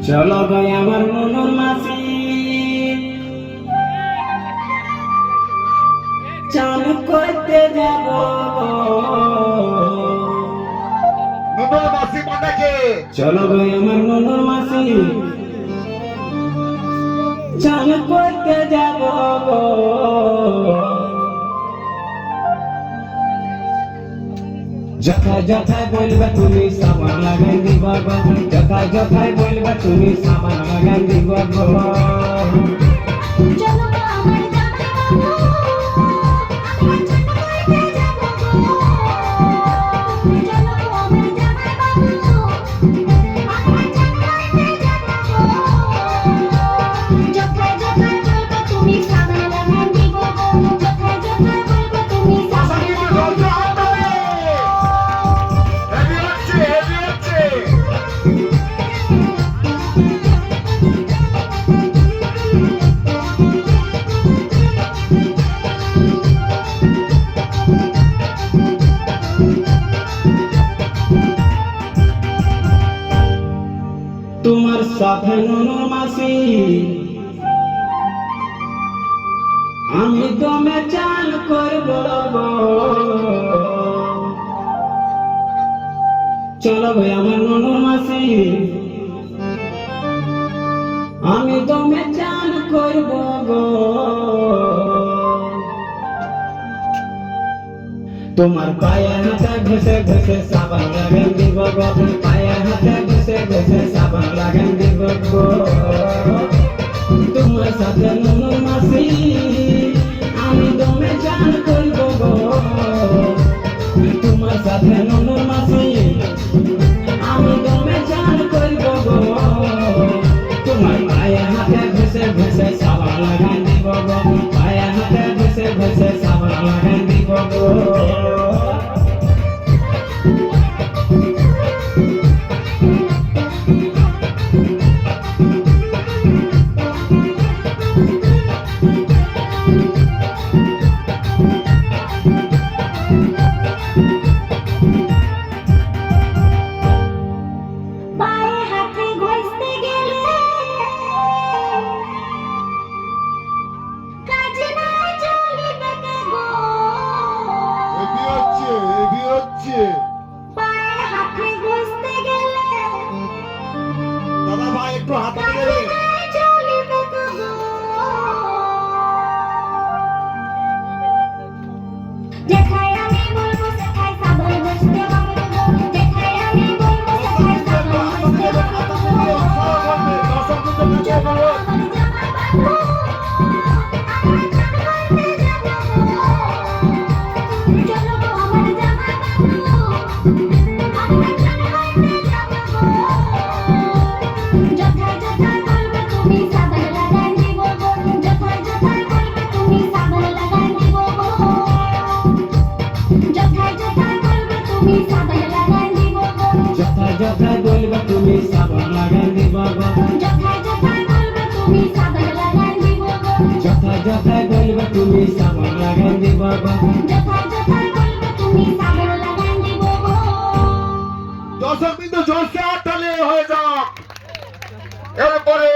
চলো ভাই আমার মনোর মাসি চান করতে যাব মনোর মাসি মনেকে চলো ভাই আমার মনোর মাসি চান করতে যাব যথায় যথায় বলবে তুমি সাবান লাগাই দিব যথায় যথায় বলবে তুমি সাবান লাগাই দিব তোমার সাথে ননর মাসি আমি দমে চান করব চলো ভাই আমার ননর মাসি আমি দমে চান করব তোমার পায়ে হাতে ঘষে ঘষে সাবান লাগাই দিব পায়ে হাতে ঘষে ঘষে সাবান লাগাই দিব তোমার সাথে ননর মাসি আমি দমে চান করব তোমার সাথে ননর মাসি আমি দমে চান করব তোমার পায়ে হাতে ঘষে ঘষে সাবান লাগাই দিব পায়ে হাতে ঘষে ঘষে সাবান লাগাই দিব দাদা ভাই একটু হাতে ধরে যথায় বলবে তুমি সাবান লাগাই দিব যথায় যথায় বলবে তুমি সাবান লাগাই দিব দর্শক বিন্দু জলসা তালে হয়ে যাক এরপরে